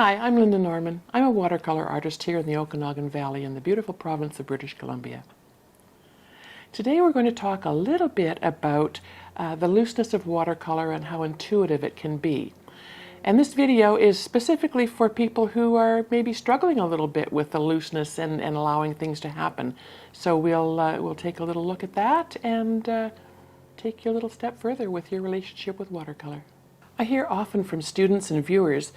Hi, I'm Lynda Norman. I'm a watercolor artist here in the Okanagan Valley in the beautiful province of British Columbia. Today we're going to talk a little bit about the looseness of watercolor and how intuitive it can be. And this video is specifically for people who are maybe struggling a little bit with the looseness and allowing things to happen. So we'll take a little look at that and take you a little step further with your relationship with watercolor. I hear often from students and viewers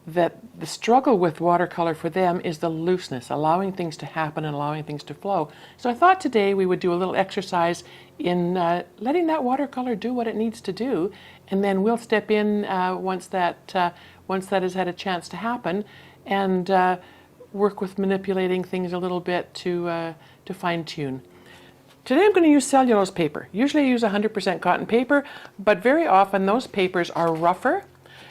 that the struggle with watercolor for them is the looseness, allowing things to happen and allowing things to flow. So I thought today we would do a little exercise in letting that watercolor do what it needs to do, and then we'll step in once that has had a chance to happen, and work with manipulating things a little bit to fine-tune. Today I'm going to use cellulose paper. Usually I use 100% cotton paper, but very often those papers are rougher.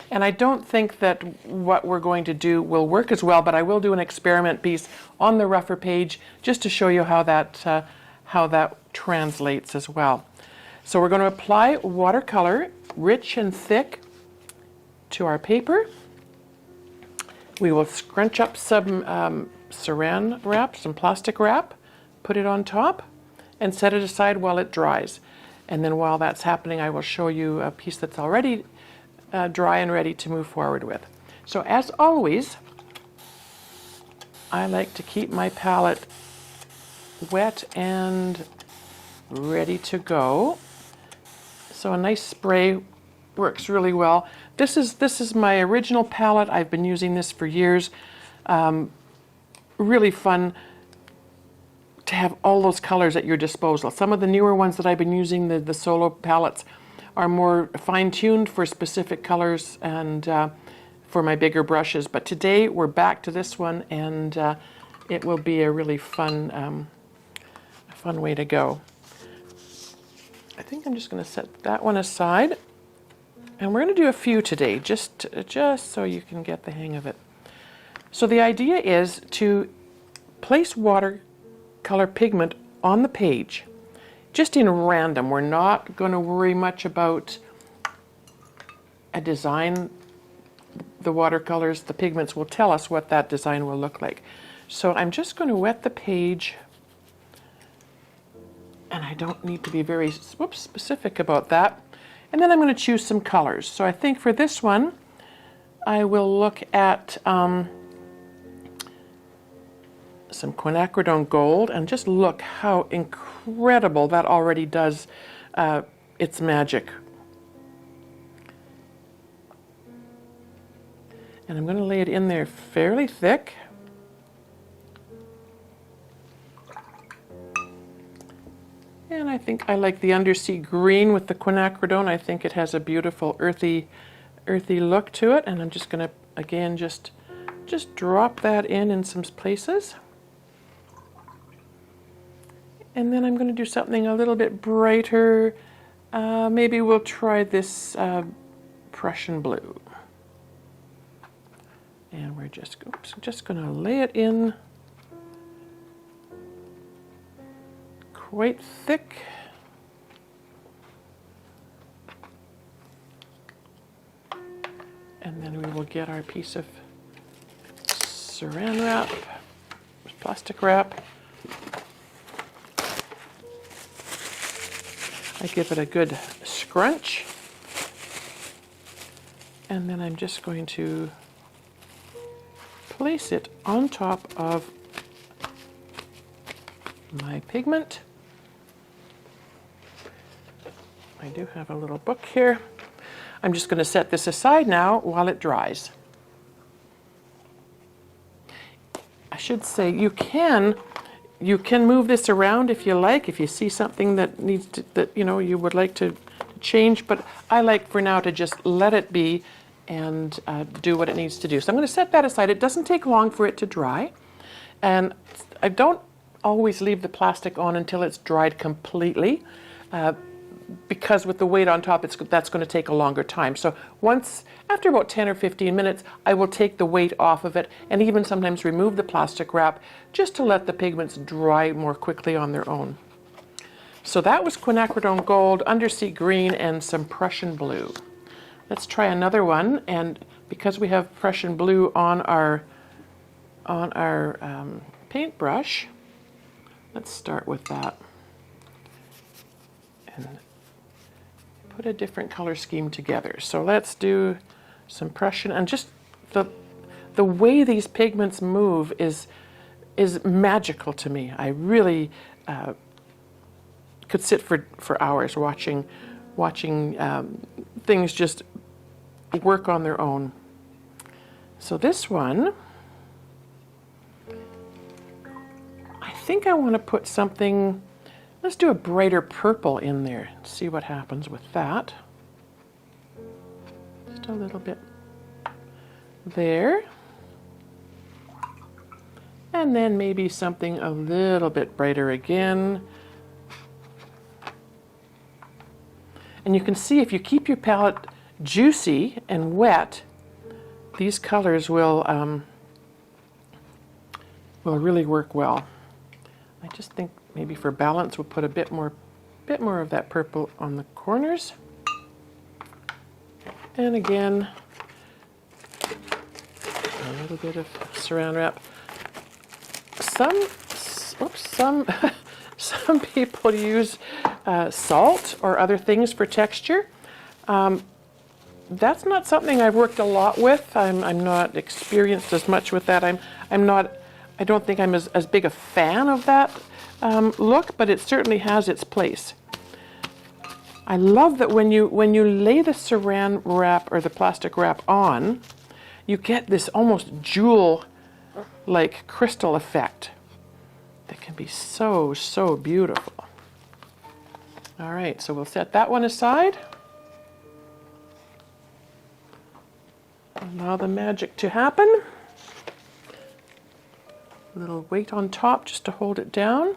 And I don't think that what we're going to do will work as well, but I will do an experiment piece on the rougher page just to show you how that translates as well. So we're going to apply watercolor, rich and thick, to our paper. We will scrunch up some saran wrap, some plastic wrap, put it on top, and set it aside while it dries. And then while that's happening, I will show you a piece that's already dry and ready to move forward with. So as always, I like to keep my palette wet and ready to go. So a nice spray works really well. This is my original palette. I've been using this for years. Really fun to have all those colors at your disposal. Some of the newer ones that I've been using, the solo palettes, are more fine-tuned for specific colors and for my bigger brushes. But today we're back to this one, and it will be a really fun way to go. I think I'm just going to set that one aside, and we're going to do a few today, just so you can get the hang of it. So the idea is to place watercolor pigment on the page, just in random. We're not going to worry much about a design. The watercolors, the pigments will tell us what that design will look like. So I'm just going to wet the page, and I don't need to be very specific about that. And then I'm going to choose some colors. So I think for this one, I will look at some quinacridone gold, and just look how incredible that already does its magic. And I'm going to lay it in there fairly thick. And I think I like the undersea green with the quinacridone. I think it has a beautiful earthy look to it, and I'm just going to again just drop that in some places. And then I'm going to do something a little bit brighter. Maybe we'll try this Prussian blue. And we're just going to lay it in quite thick. And then we will get our piece of saran wrap, plastic wrap. I give it a good scrunch, and then I'm just going to place it on top of my pigment. I do have a little book here. I'm just going to set this aside now while it dries. I should say you can move this around if you like, if you see something that needs to, that you would like to change, but I like for now to just let it be and do what it needs to do. So I'm going to set that aside. It doesn't take long for it to dry, and I don't always leave the plastic on until it's dried completely, because with the weight on top, that's going to take a longer time. So after about 10 or 15 minutes, I will take the weight off of it, and even sometimes remove the plastic wrap just to let the pigments dry more quickly on their own. So that was quinacridone gold, undersea green, and some Prussian blue. Let's try another one, and because we have Prussian blue on our paintbrush, let's start with that and put a different color scheme together. So let's do some Prussian, and just the way these pigments move is magical to me. I really could sit for hours watching things just work on their own. So this one, I think I want to put something, let's do a brighter purple in there, see what happens with that. Just a little bit there. And then maybe something a little bit brighter again. And you can see if you keep your palette juicy and wet, these colors will really work well. I just think maybe for balance we'll put a bit more of that purple on the corners. And again, a little bit of saran wrap. Some people use salt or other things for texture. That's not something I've worked a lot with. I'm not experienced as much with that. I don't think I'm as big a fan of that look, but it certainly has its place. I love that when you lay the saran wrap or the plastic wrap on, you get this almost jewel-like crystal effect that can be so, so beautiful. All right, so we'll set that one aside. Allow the magic to happen. A little weight on top just to hold it down.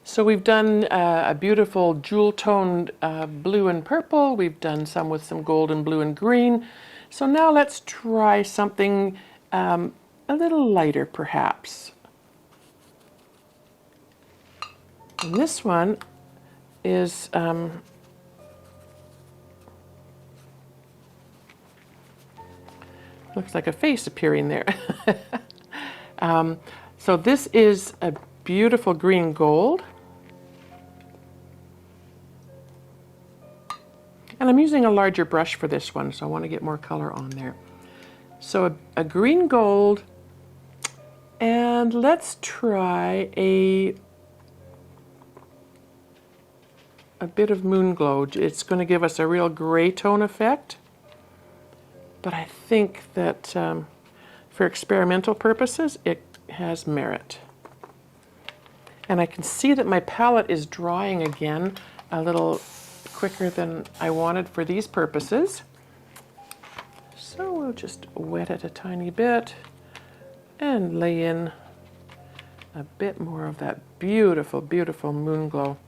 So we've done a beautiful jewel-toned blue and purple. We've done some with some gold and blue and green. So now let's try something a little lighter, perhaps. And this one is looks like a face appearing there. So this is a beautiful green gold. And I'm using a larger brush for this one, so I want to get more color on there. So a green gold, and let's try a bit of moon glow. It's going to give us a real gray tone effect, but I think that for experimental purposes it has merit. And I can see that my palette is drying again a little quicker than I wanted for these purposes. So we'll just wet it a tiny bit and lay in a bit more of that beautiful, beautiful moon glow.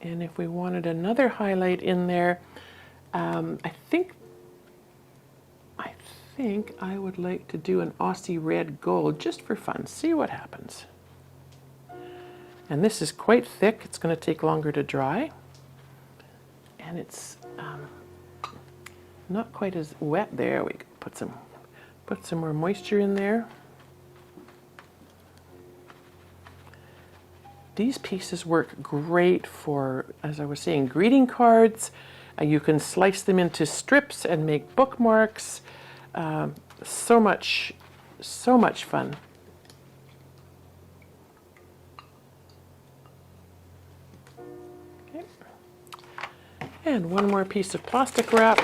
And if we wanted another highlight in there, I think I would like to do an Aussie red gold just for fun. See what happens. And this is quite thick. It's going to take longer to dry. And it's not quite as wet there. We could put some more moisture in there. These pieces work great for, as I was saying, greeting cards. You can slice them into strips and make bookmarks. So much fun. Okay. And one more piece of plastic wrap.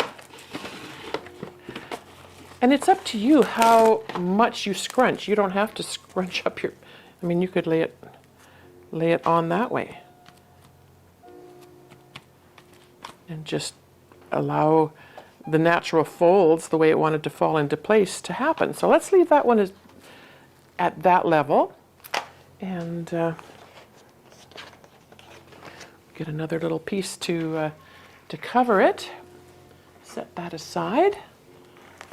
And it's up to you how much you scrunch. You don't have to scrunch up your, I mean, you could lay it on that way and just allow the natural folds, the way it wanted to fall into place, to happen. So let's leave that one at that level, and get another little piece to cover it. Set that aside.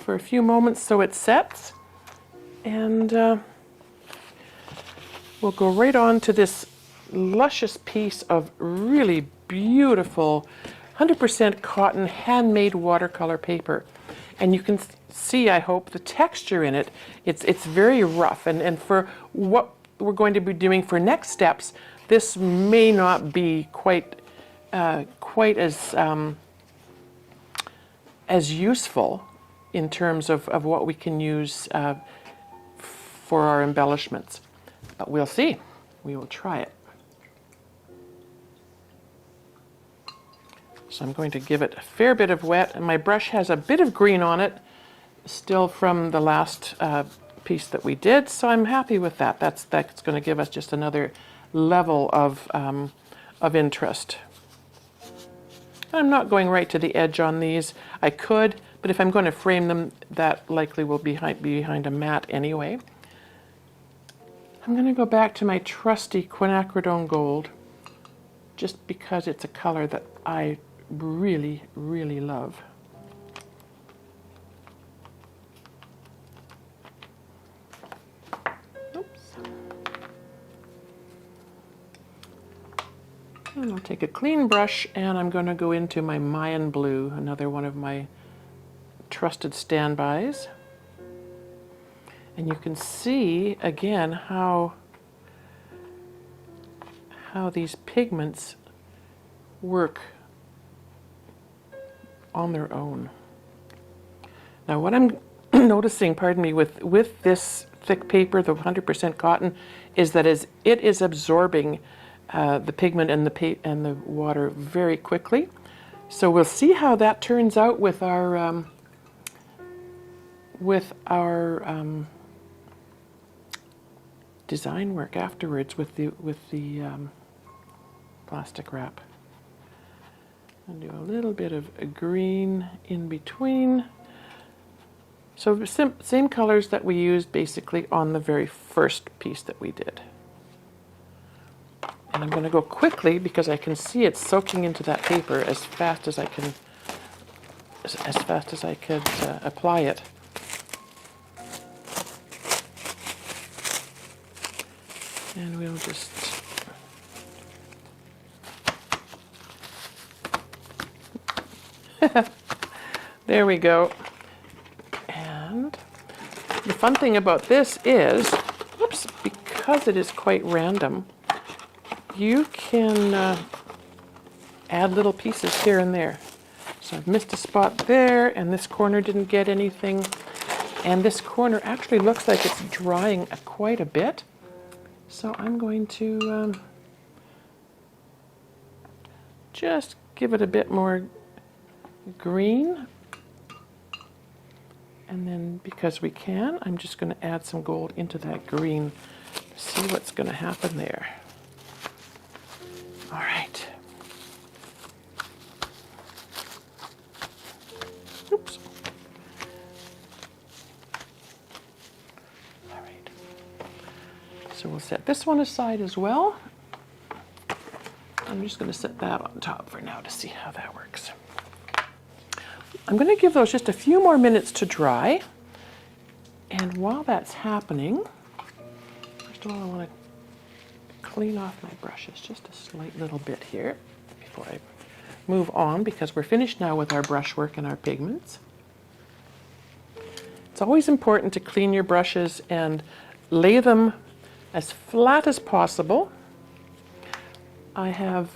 for a few moments so it sets. And we'll go right on to this luscious piece of really beautiful 100% cotton handmade watercolor paper. And you can see, I hope, the texture in it. It's very rough. And for what we're going to be doing for next steps, this may not be quite as useful in terms of what we can use for our embellishments. But we'll see. We will try it. So I'm going to give it a fair bit of wet, and my brush has a bit of green on it, still from the last piece that we did, so I'm happy with that. That's going to give us just another level of interest. I'm not going right to the edge on these. I could, but if I'm going to frame them, that likely will be behind a mat anyway. I'm going to go back to my trusty quinacridone gold, just because it's a color that I really, really love. Oops. And I'll take a clean brush, and I'm going to go into my Mayan blue, another one of my trusted standbys. And you can see again how these pigments work on their own. Now what I'm noticing, pardon me, with this thick paper, the 100% cotton, is that it is absorbing the pigment and the water very quickly. So we'll see how that turns out with our design work afterwards with the plastic wrap. I'll do a little bit of a green in between. So same colors that we used basically on the very first piece that we did. And I'm going to go quickly because I can see it soaking into that paper as fast as I can, as fast as I could apply it. And we'll just there we go. And the fun thing about this is, whoops, because it is quite random, you can add little pieces here and there. So I've missed a spot there, and this corner didn't get anything. And this corner actually looks like it's drying quite a bit. So I'm going to just give it a bit more green, and then because we can, I'm just going to add some gold into that green. See what's going to happen there. All right. Oops. All right. So we'll set this one aside as well. I'm just going to set that on top for now to see how that works. I'm going to give those just a few more minutes to dry. And while that's happening, first of all, I want to clean off my brushes just a slight little bit here before I move on, because we're finished now with our brushwork and our pigments. It's always important to clean your brushes and lay them as flat as possible. I have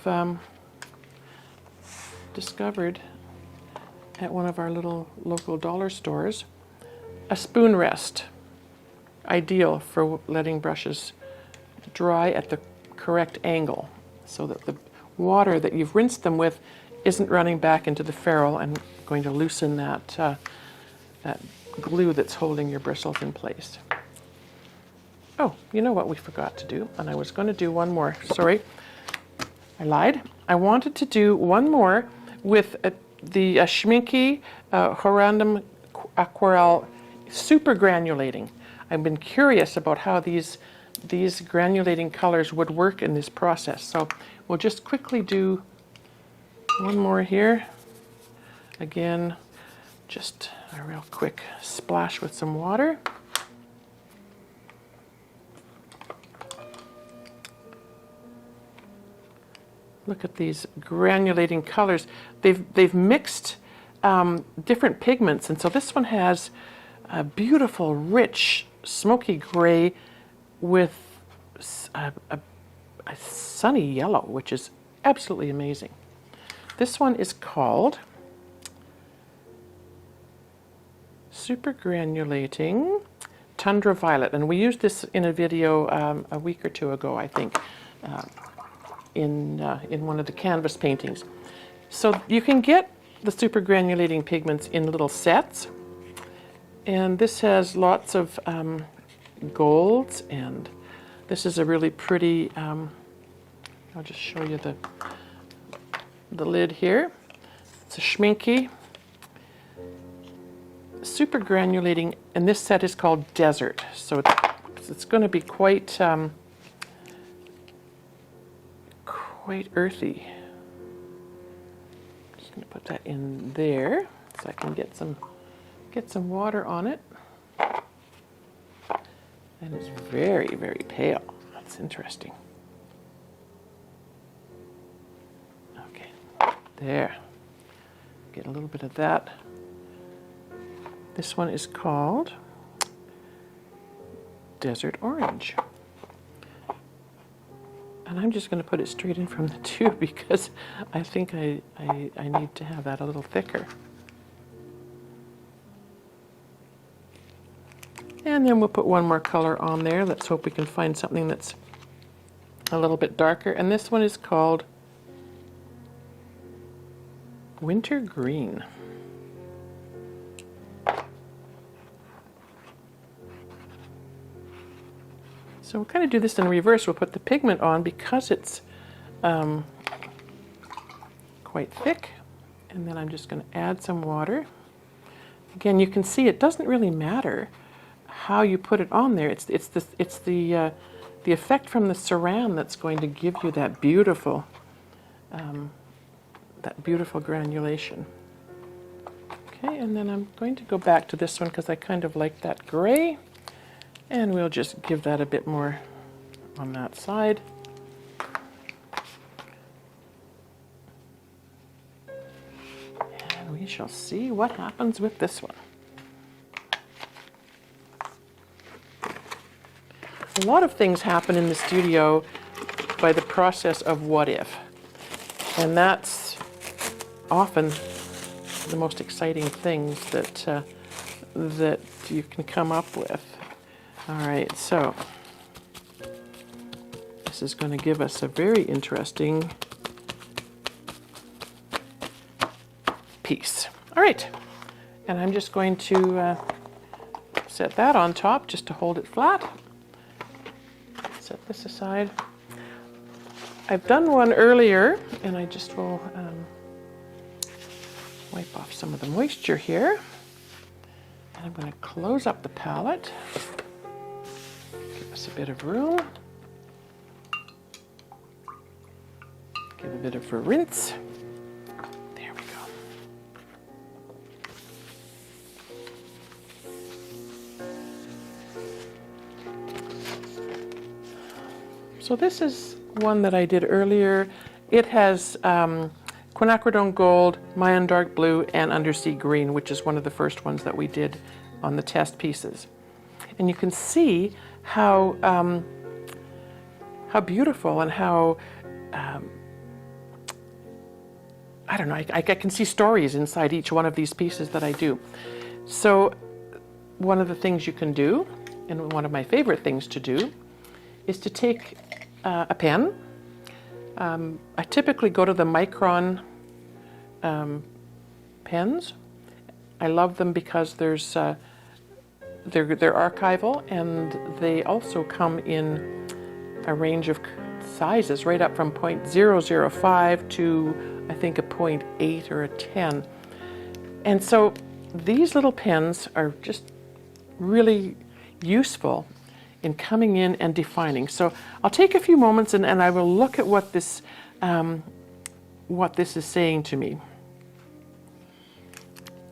discovered at one of our little local dollar stores a spoon rest, ideal for letting brushes dry at the correct angle so that the water that you've rinsed them with isn't running back into the ferrule and going to loosen that glue that's holding your bristles in place. Oh, you know what we forgot to do, and I was going to do one more. Sorry, I lied. I wanted to do one more with the Schmincke Horandum Aquarelle Super Granulating. I've been curious about how these granulating colors would work in this process. So we'll just quickly do one more here. Again, just a real quick splash with some water. Look at these granulating colors. They've mixed different pigments, and so this one has a beautiful, rich, smoky gray with a sunny yellow, which is absolutely amazing. This one is called Super Granulating Tundra Violet, and we used this in a video a week or two ago, I think, in one of the canvas paintings. So you can get the super granulating pigments in little sets, and this has lots of golds, and this is a really pretty, I'll just show you the lid here. It's a schminky, super granulating, and this set is called Desert, so it's going to be quite earthy. Just going to put that in there so I can get some water on it. And it's very, very pale. That's interesting. Okay, there. Get a little bit of that. This one is called Desert Orange. And I'm just going to put it straight in from the tube because I think I need to have that a little thicker. And then we'll put one more color on there. Let's hope we can find something that's a little bit darker. And this one is called Winter Green. So we'll kind of do this in reverse. We'll put the pigment on because it's quite thick. And then I'm just going to add some water. Again, you can see it doesn't really matter how you put it on there. It's the effect from the saran that's going to give you that beautiful granulation. Okay, and then I'm going to go back to this one because I kind of like that gray. And we'll just give that a bit more on that side. And we shall see what happens with this one. A lot of things happen in the studio by the process of what if. And that's often the most exciting things that you can come up with. All right, so this is going to give us a very interesting piece. All right, and I'm just going to set that on top just to hold it flat. Set this aside. I've done one earlier, and I just will wipe off some of the moisture here. And I'm going to close up the palette. Give us a bit of room. Give a bit of a rinse. There we go. So this is one that I did earlier. It has quinacridone gold, Mayan dark blue, and undersea green, which is one of the first ones that we did on the test pieces. And you can see how beautiful and how I don't know, I can see stories inside each one of these pieces that I do. So one of the things you can do, and one of my favorite things to do, is to take a pen. I typically go to the micron pens. I love them because they're archival, and they also come in a range of sizes, right up from 0.005 to I think a 0.8 or a 10. And so these little pens are just really useful in coming in and defining. So I'll take a few moments and I will look at what this is saying to me.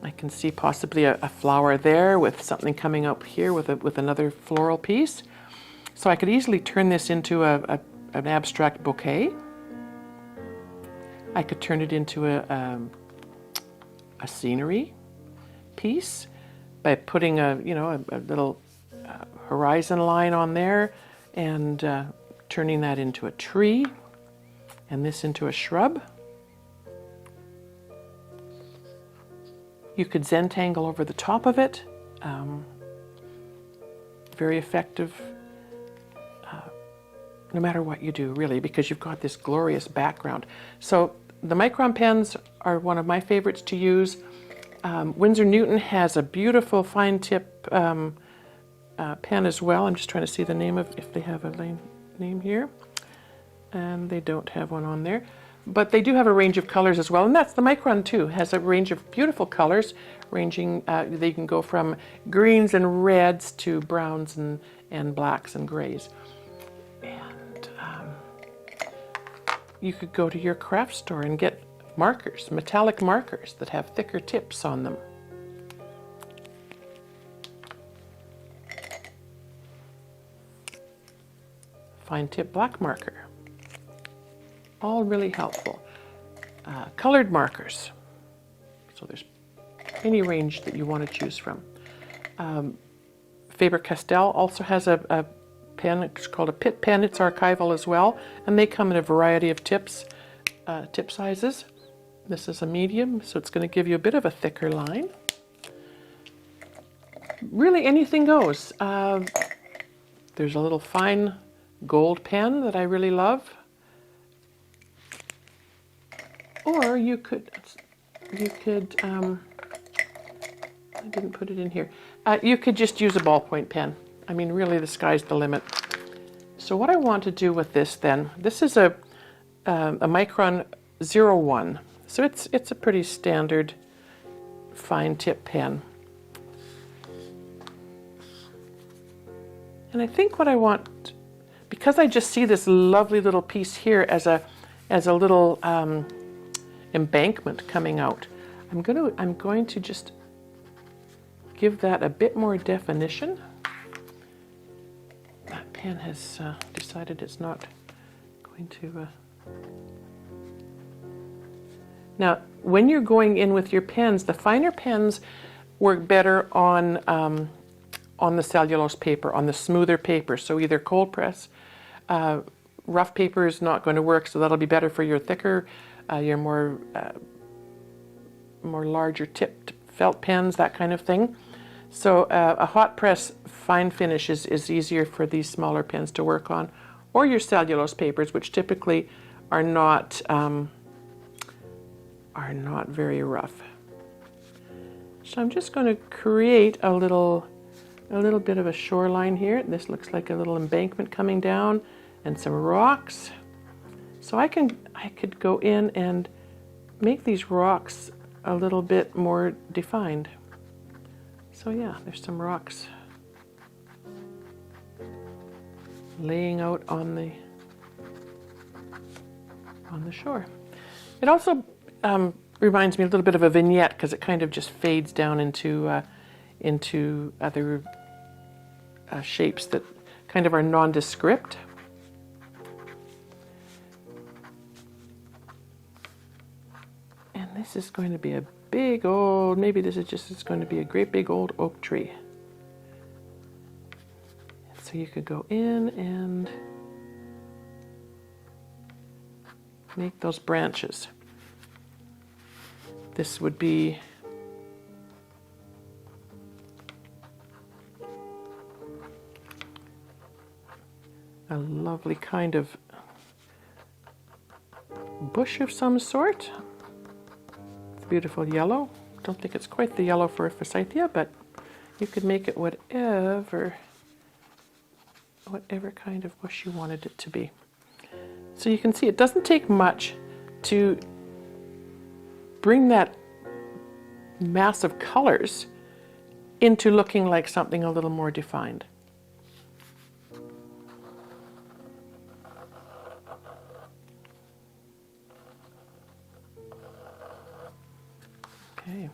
I can see possibly a flower there with something coming up here with another floral piece. So I could easily turn this into an abstract bouquet. I could turn it into a scenery piece by putting a little horizon line on there and turning that into a tree and this into a shrub. You could Zentangle over the top of it. Very effective no matter what you do, really, because you've got this glorious background. So the micron pens are one of my favorites to use. Winsor Newton has a beautiful fine tip pen as well. I'm just trying to see the name of, if they have a name here. And they don't have one on there. But they do have a range of colors as well. And that's the micron too, has a range of beautiful colors, ranging, they can go from greens and reds to browns and blacks and grays. You could go to your craft store and get markers, metallic markers that have thicker tips on them. Fine tip black marker. All really helpful. Colored markers. So there's any range that you want to choose from. Faber-Castell also has a pen. It's called a Pitt pen. It's archival as well, and they come in a variety of tip sizes. This is a medium, so it's going to give you a bit of a thicker line. Really, anything goes. There's a little fine gold pen that I really love, or you could. I didn't put it in here. You could just use a ballpoint pen. I mean, really, the sky's the limit. So what I want to do with this then, this is a micron 01. So it's a pretty standard fine tip pen. And I think what I want, because I just see this lovely little piece here as a little embankment coming out, I'm going to just give that a bit more definition. That pen has decided it's not going to... Now, when you're going in with your pens, the finer pens work better on the cellulose paper, on the smoother paper. So either cold press, rough paper is not going to work, so that'll be better for your thicker, your more larger tipped felt pens, that kind of thing. So a hot press fine finish is easier for these smaller pens to work on, or your cellulose papers, which typically are not very rough. So I'm just going to create a little bit of a shoreline here. This looks like a little embankment coming down and some rocks. So I could go in and make these rocks a little bit more defined. So yeah, there's some rocks laying out on the shore. It also reminds me a little bit of a vignette, because it kind of just fades down into other shapes that kind of are nondescript. And this is going to be a big old, maybe this is just, it's going to be a great big old oak tree. So you could go in and make those branches. This would be a lovely kind of bush of some sort. It's beautiful yellow. Don't think it's quite the yellow for a forsythia, but you could make it whatever kind of bush you wanted it to be. So you can see it doesn't take much to bring that mass of colors into looking like something a little more defined. Okay.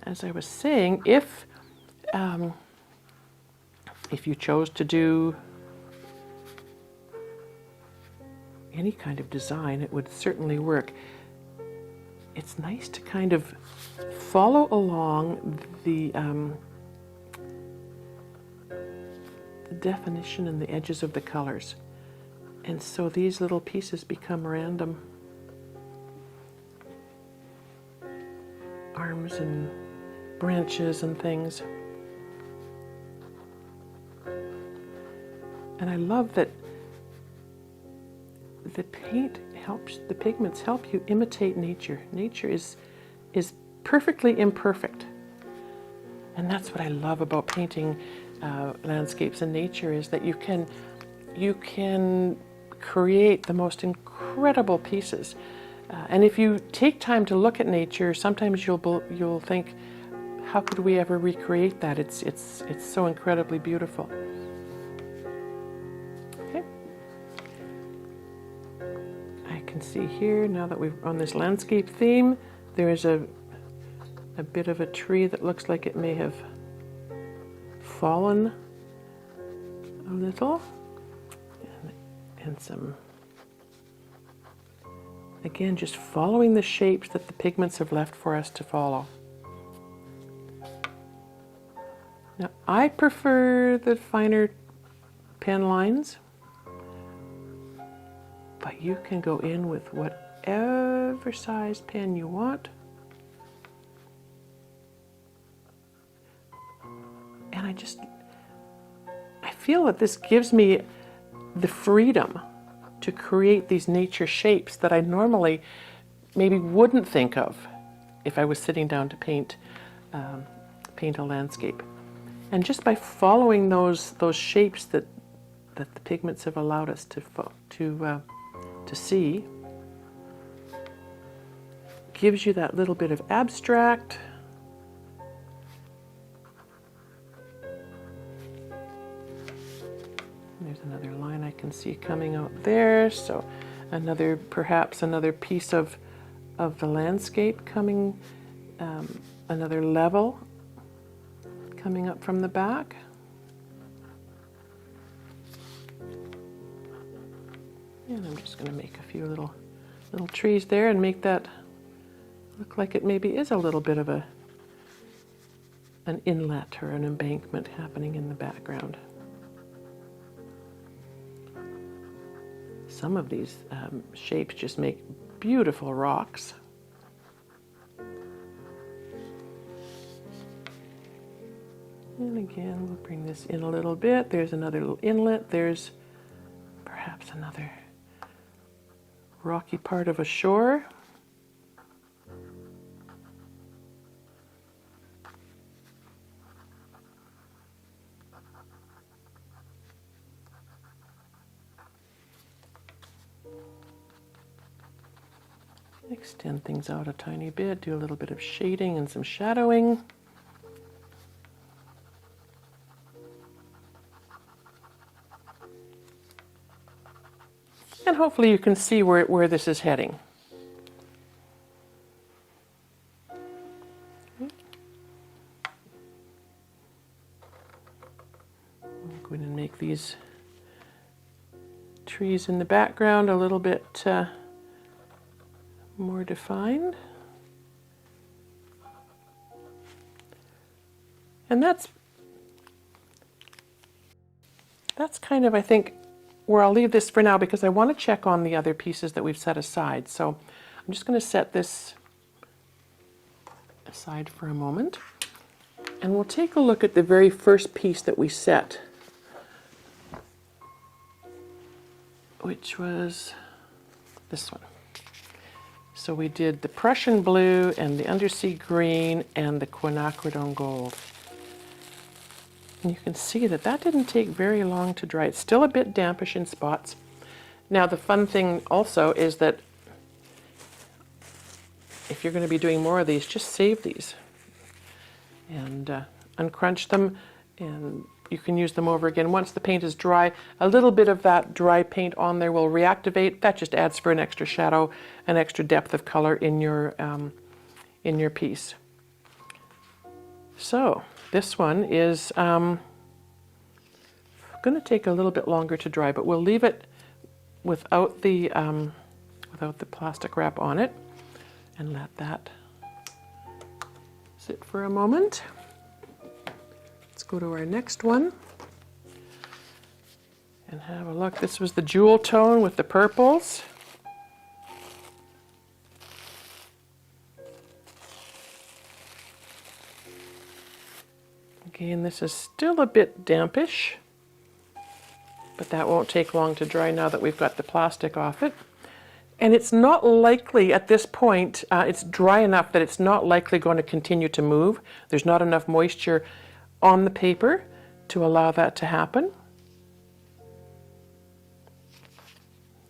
as I was saying, if you chose to do any kind of design, it would certainly work. It's nice to kind of follow along the definition and the edges of the colors. And so these little pieces become random arms and branches and things. And I love that the paint helps, the pigments help you imitate nature. Nature is perfectly imperfect. And that's what I love about painting landscapes and nature, is that you can create the most incredible pieces. And if you take time to look at nature, sometimes you'll think, how could we ever recreate that? It's so incredibly beautiful. Okay. I can see here, now that we're on this landscape theme, there is a bit of a tree that looks like it may have fallen a little, and some, again, just following the shapes that the pigments have left for us to follow. Now, I prefer the finer pen lines, but you can go in with whatever size pen you want. And I feel that this gives me the freedom to create these nature shapes that I normally maybe wouldn't think of if I was sitting down to paint a landscape. And just by following those shapes that the pigments have allowed us to see, gives you that little bit of abstract. There's another line I can see coming out there, so perhaps another piece of the landscape coming, another level coming up from the back. And I'm just going to make a few little trees there and make that look like it maybe is a little bit of an inlet or an embankment happening in the background. Some of these shapes just make beautiful rocks. And again, we'll bring this in a little bit. There's another little inlet. There's perhaps another rocky part of a shore. Extend things out a tiny bit, do a little bit of shading and some shadowing. And hopefully you can see where this is heading. I'm going to make these trees in the background a little bit more defined. And that's kind of, I think, where I'll leave this for now, because I want to check on the other pieces that we've set aside. So I'm just going to set this aside for a moment, and we'll take a look at the very first piece that we set, which was this one. So we did the Prussian blue and the undersea green and the quinacridone gold. And you can see that didn't take very long to dry. It's still a bit dampish in spots. Now the fun thing also is that if you're going to be doing more of these, just save these and uncrunch them, and you can use them over again. Once the paint is dry, a little bit of that dry paint on there will reactivate. That just adds for an extra shadow, an extra depth of color in your piece. So this one is going to take a little bit longer to dry, but we'll leave it without the plastic wrap on it and let that sit for a moment. Let's go to our next one and have a look. This was the jewel tone with the purples. Again, this is still a bit dampish, but that won't take long to dry now that we've got the plastic off it. And it's not likely at this point, it's dry enough that it's not likely going to continue to move. There's not enough moisture on the paper to allow that to happen.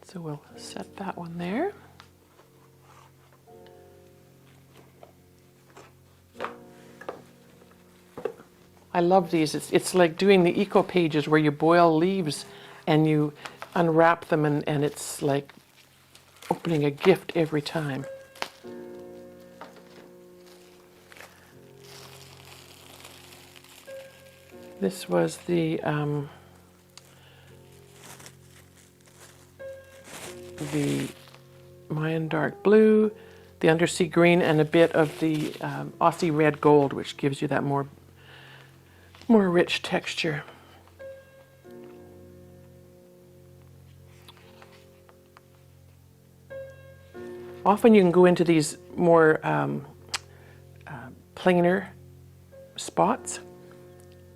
So we'll set that one there. I love these. It's like doing the eco pages where you boil leaves and you unwrap them, and it's like opening a gift every time. This was the Mayan dark blue, the undersea green, and a bit of the Aussie red gold, which gives you that more rich texture. Often you can go into these more plainer spots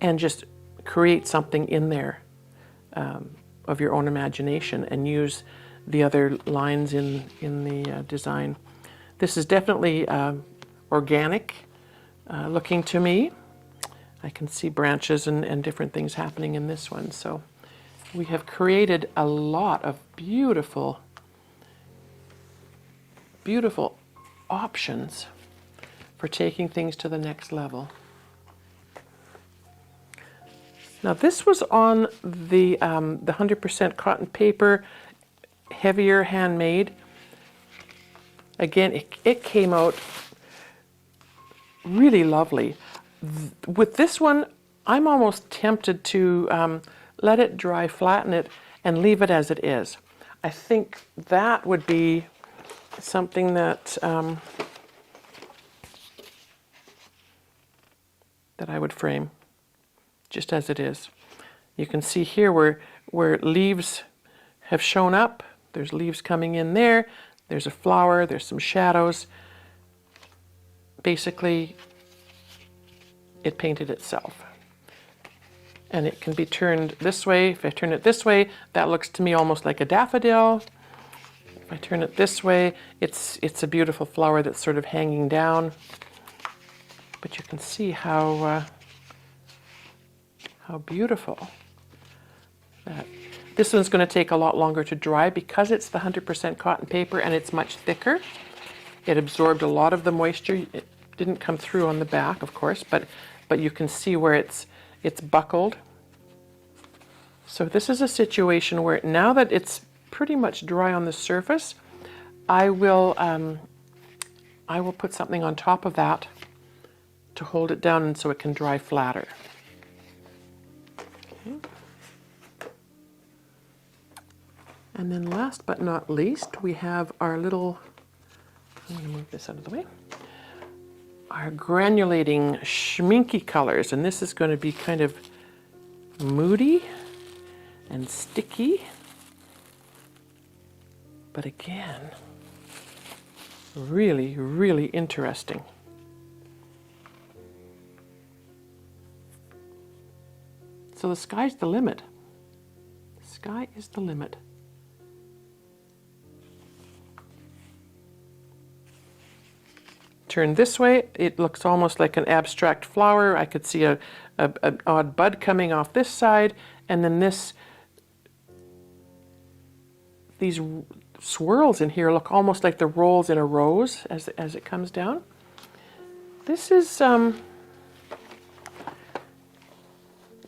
and just create something in there of your own imagination and use the other lines in the design. This is definitely organic looking to me. I can see branches and different things happening in this one. So we have created a lot of beautiful, beautiful options for taking things to the next level. Now this was on the 100% cotton paper, heavier handmade. Again, it came out really lovely. With this one, I'm almost tempted to let it dry, flatten it, and leave it as it is. I think that would be something that that I would frame just as it is. You can see here where leaves have shown up. There's leaves coming in there. There's a flower. There's some shadows. Basically, it painted itself. And it can be turned this way. If I turn it this way, that looks to me almost like a daffodil. If I turn it this way, it's a beautiful flower that's sort of hanging down. But you can see how beautiful that. This one's going to take a lot longer to dry because it's the 100% cotton paper and it's much thicker. It absorbed a lot of the moisture. It didn't come through on the back, of course, but you can see where it's buckled. So this is a situation where now that it's pretty much dry on the surface, I will put something on top of that to hold it down and so it can dry flatter. Okay. And then last but not least, we have our little, I'm going to move this out of the way, our granulating schminky colors. And this is going to be kind of moody and sticky. But again, really, really interesting. So the sky's the limit. The sky is the limit. Turn this way, it looks almost like an abstract flower. I could see an odd bud coming off this side, and then these swirls in here look almost like the rolls in a rose as it comes down. This is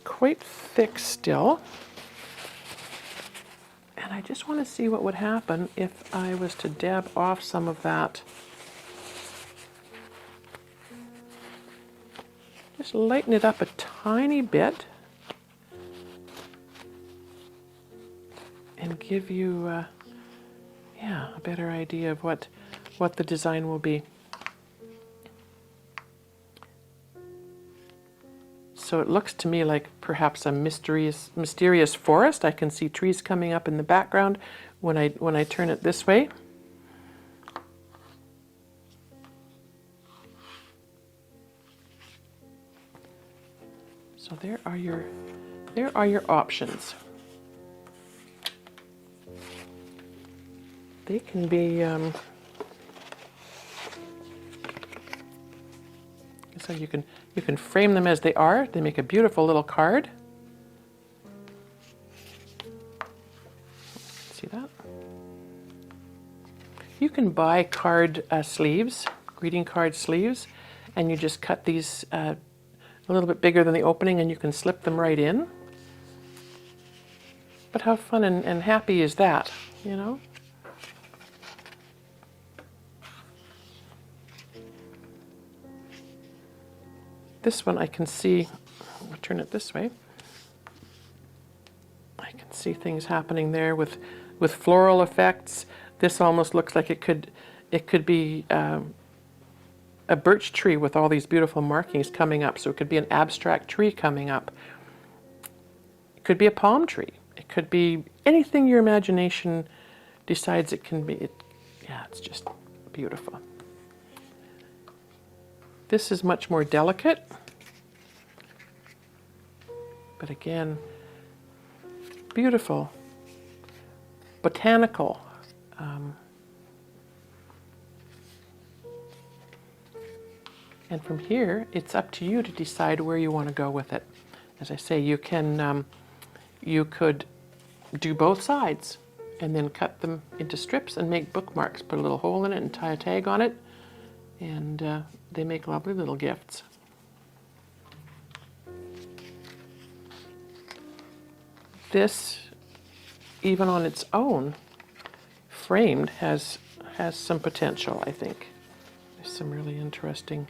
quite thick still, and I just want to see what would happen if I was to dab off some of that. Just lighten it up a tiny bit and give you yeah, a better idea of what the design will be. So it looks to me like perhaps a mysterious forest. I can see trees coming up in the background when I turn it this way. So there are your options. They can be so you can frame them as they are. They make a beautiful little card. See that? You can buy card sleeves, greeting card sleeves, and you just cut these a little bit bigger than the opening, and you can slip them right in. But how fun and happy is that, you know? This one I can see, I'll turn it this way. I can see things happening there with floral effects. This almost looks like it could be a birch tree with all these beautiful markings coming up. So it could be an abstract tree coming up. It could be a palm tree. It could be anything your imagination decides it can be. Yeah, it's just beautiful. This is much more delicate, but again, beautiful, botanical. And from here, it's up to you to decide where you want to go with it. As I say, you could do both sides and then cut them into strips and make bookmarks. Put a little hole in it and tie a tag on it, and they make lovely little gifts. This, even on its own, framed, has some potential, I think. There's some really interesting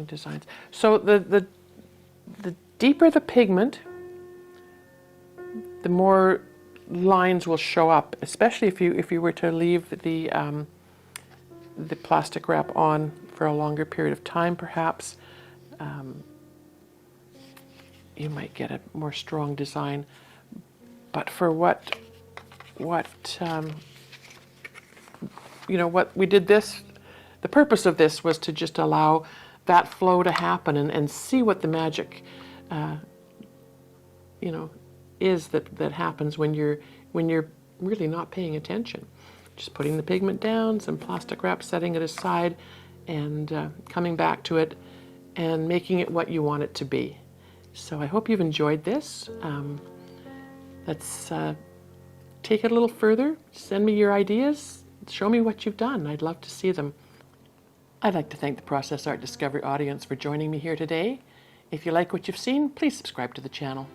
designs. So the deeper the pigment, the more lines will show up, especially if you were to leave the plastic wrap on for a longer period of time, perhaps. You might get a more strong design. But for what we did this, the purpose of this was to just allow that flow to happen and see what the magic is that happens when you're really not paying attention. Just putting the pigment down, some plastic wrap, setting it aside, and coming back to it and making it what you want it to be. So I hope you've enjoyed this. Let's take it a little further. Send me your ideas. Show me what you've done. I'd love to see them. I'd like to thank the Process Art Discovery audience for joining me here today. If you like what you've seen, please subscribe to the channel.